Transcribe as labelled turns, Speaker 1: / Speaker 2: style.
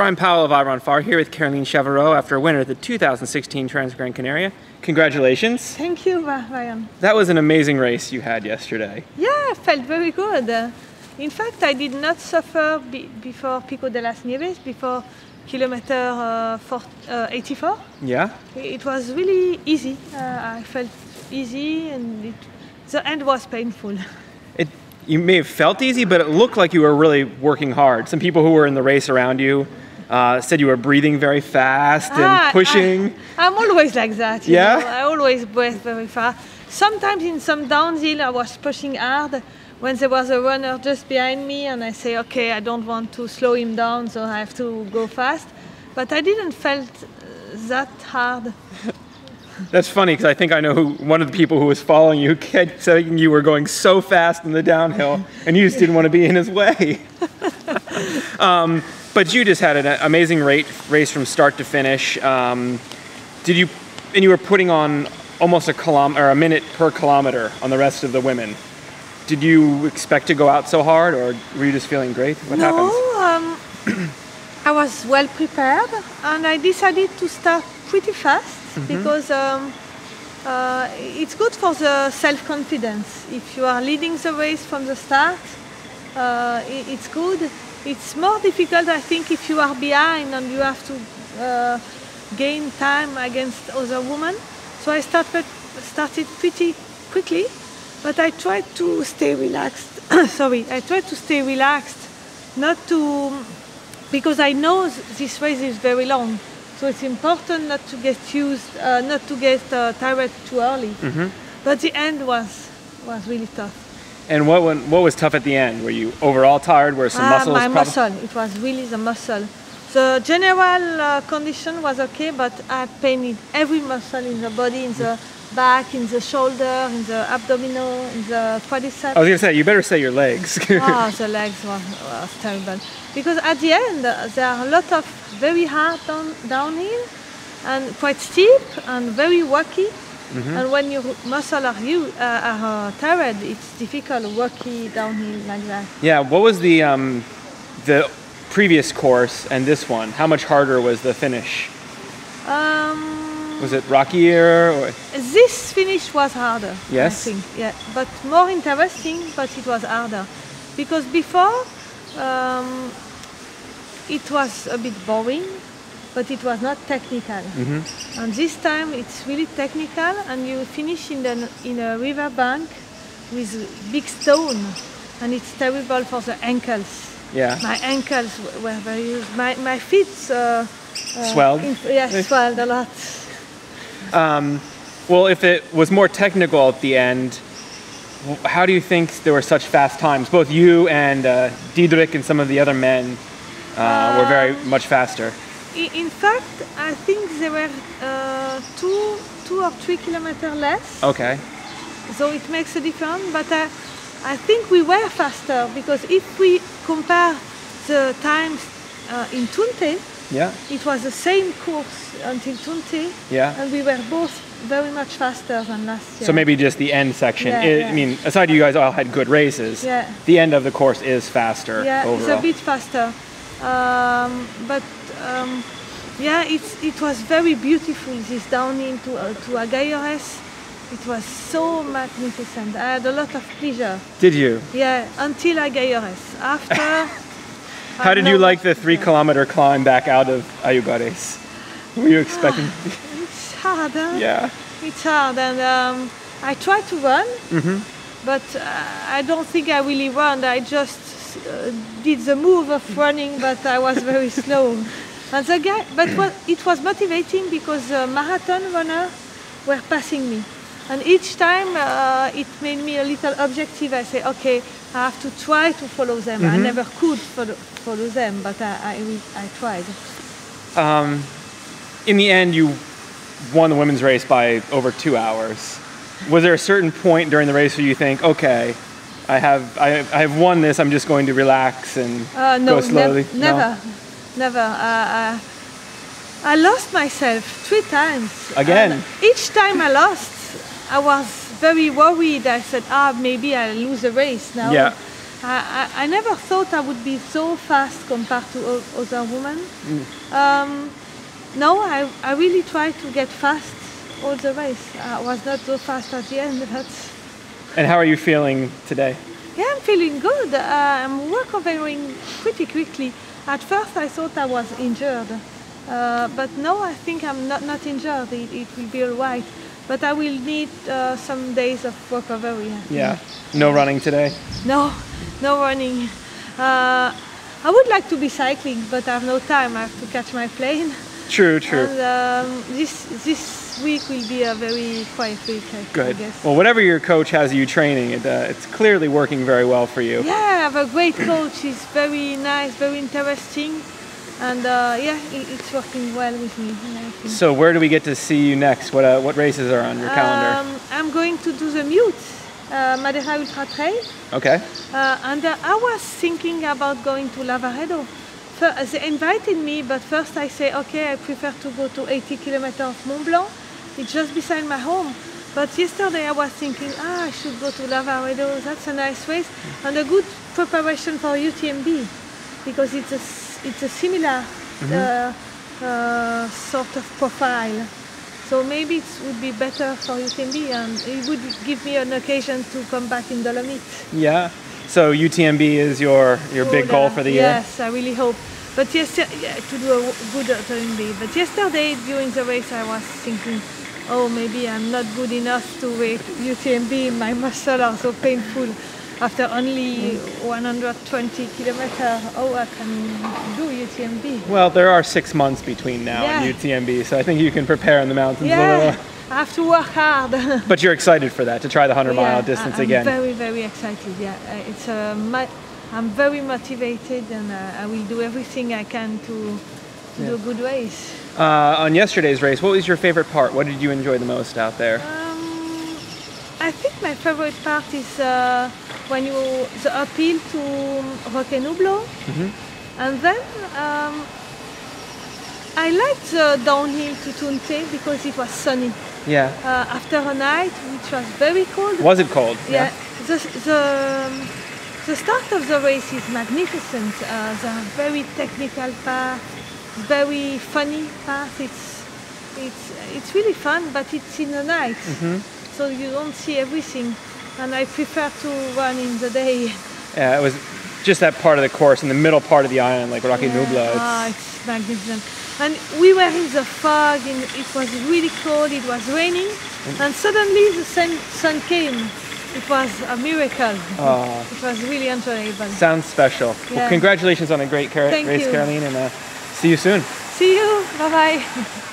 Speaker 1: Brian Powell of Iron Far here with Caroline Chaverot after a winner at the 2016 Transgrancanaria. Congratulations.
Speaker 2: Thank you, Ryan.
Speaker 1: That was an amazing race you had yesterday.
Speaker 2: Yeah, I felt very good. In fact, I did not suffer before Pico de las Nieves, before kilometer 84.
Speaker 1: Yeah?
Speaker 2: It was really easy. I felt easy and the end was painful.
Speaker 1: You may have felt easy, but it looked like you were really working hard. Some people who were in the race around you said you were breathing very fast and pushing.
Speaker 2: I'm always like that. You
Speaker 1: know?
Speaker 2: I always breathe very fast. Sometimes in some downhill I was pushing hard when there was a runner just behind me and I say, okay, I don't want to slow him down, so I have to go fast. But I didn't felt that hard.
Speaker 1: That's funny because I think I know one of the people who was following you kept saying you were going so fast in the downhill and you just didn't want to be in his way. But you just had an amazing race from start to finish. And you were putting on almost a minute per kilometer on the rest of the women. Did you expect to go out so hard or were you just feeling great? What happened?
Speaker 2: I was well prepared and I decided to start pretty fast. Because it's good for the self-confidence. If you are leading the race from the start, it's good. It's more difficult, I think, if you are behind and you have to gain time against other women. So I started pretty quickly, but I tried to stay relaxed. Sorry, I tried to stay relaxed, because I know this race is very long. So it's important not to get tired too early. But the end was really tough. And
Speaker 1: what was tough at the end? Were you overall tired? Were some muscles?
Speaker 2: My muscle. It was really the muscle. The general condition was okay, but I had pain in every muscle in the body, in the back, in the shoulder, in the abdominal, in the quadriceps.
Speaker 1: I was going to say, you better say your legs.
Speaker 2: The legs were terrible. Because at the end, there are a lot of very hard downhill and quite steep and very rocky. And when your muscles are tired, it's difficult rocky downhill like that.
Speaker 1: Yeah, what was the previous course and this one? How much harder was the finish? Was it rockier? Or?
Speaker 2: This finish was harder,
Speaker 1: yes?
Speaker 2: I think. Yeah, but more interesting, but it was harder. Because before, it was a bit boring, but it was not technical. And this time it's really technical, and you finish in a river bank with big stone, and it's terrible for the ankles.
Speaker 1: Yeah.
Speaker 2: My ankles were very. My feet
Speaker 1: swelled.
Speaker 2: Swelled a lot.
Speaker 1: Well, if it was more technical at the end, how do you think there were such fast times? Both you and Diederik and some of the other men were very much faster.
Speaker 2: In fact, I think there were 2 or 3 kilometers less.
Speaker 1: Okay.
Speaker 2: So it makes a difference, but I think we were faster because if we compare the times in Tunte, it was the same course until Tunte, and we were both very much faster than last year.
Speaker 1: So maybe just the end section. I mean, aside you guys all had good races, the end of the course is faster overall.
Speaker 2: It's a bit faster. It was very beautiful, this downhill to Agayores. It was so magnificent. I had a lot of pleasure.
Speaker 1: Did you?
Speaker 2: Yeah, until Agayores. After...
Speaker 1: How did you like the 3-kilometer climb back out of Ayugares? Were you expecting?
Speaker 2: It's hard, huh?
Speaker 1: Yeah.
Speaker 2: It's hard, and I tried to run, but I don't think I really ran. I just did the move of running, but I was very slow. And it was motivating because the marathon runners were passing me. And each time it made me a little objective. I say, okay, I have to try to follow them. I never could follow them, but I tried.
Speaker 1: In the end, you won the women's race by over 2 hours. Was there a certain point during the race where you think, okay, I have won this, I'm just going to relax and go slowly?
Speaker 2: Never. I lost myself 3 times.
Speaker 1: Again?
Speaker 2: And each time I lost, I was very worried. I said, maybe I'll lose the race now.
Speaker 1: Yeah.
Speaker 2: I never thought I would be so fast compared to other women. No, I really tried to get fast all the race. I was not so fast at the end.
Speaker 1: And how are you feeling today?
Speaker 2: Yeah, I'm feeling good. I'm recovering pretty quickly. At first I thought I was injured, but no, I think I'm not injured. It will be all right. But I will need some days of recovery.
Speaker 1: Yeah. No running today?
Speaker 2: No running. I would like to be cycling, but I have no time. I have to catch my plane.
Speaker 1: True.
Speaker 2: And this week will be a very quiet week, I guess.
Speaker 1: Well, whatever your coach has you training, it's clearly working very well for you.
Speaker 2: Yeah, I have a great coach. He's very nice, very interesting. And it's working well with me.
Speaker 1: So where do we get to see you next? What races are on your calendar?
Speaker 2: I'm going to do the Mute, Madeira Ultra Trail.
Speaker 1: Okay.
Speaker 2: And I was thinking about going to Lavaredo. They invited me, but first I say, okay, I prefer to go to 80 kilometers of Mont Blanc. It's just beside my home. But yesterday I was thinking, I should go to Lavaredo. That's a nice race and a good preparation for UTMB, because it's a similar sort of profile. So maybe it would be better for UTMB, and it would give me an occasion to come back in Dolomites.
Speaker 1: Yeah. So UTMB is your big goal for the year?
Speaker 2: Yes, I really hope. But yesterday, to do a good UTMB. But yesterday during the race I was thinking, oh, maybe I'm not good enough to wait UTMB. My muscles are so painful. After only 120 kilometers, oh, I can do UTMB.
Speaker 1: Well, there are 6 months between now and UTMB, so I think you can prepare in the mountains a little.
Speaker 2: I have to work hard.
Speaker 1: But you're excited for that, to try the 100-mile distance again?
Speaker 2: I'm very, very excited, I'm very motivated, and I will do everything I can to do a good race.
Speaker 1: On yesterday's race, what was your favorite part? What did you enjoy the most out there?
Speaker 2: I think my favorite part is when the uphill to Roque Nublo, and then I liked the downhill to Tunte because it was sunny.
Speaker 1: Yeah.
Speaker 2: After a night which was very cold.
Speaker 1: Was it cold?
Speaker 2: Yeah. The start of the race is magnificent. There are very technical paths, very funny paths. It's really fun, but it's in the night, so you don't see everything. And I prefer to run in the day.
Speaker 1: Yeah, it was just that part of the course in the middle part of the island, like Roque Nublo.
Speaker 2: It's magnificent. And we were in the fog, and it was really cold. It was raining, and suddenly the sun came. It was a miracle. It was really enjoyable.
Speaker 1: Sounds special.
Speaker 2: Yeah.
Speaker 1: Well, congratulations on a great race,
Speaker 2: you.
Speaker 1: Caroline, and see you soon.
Speaker 2: See you. Bye-bye.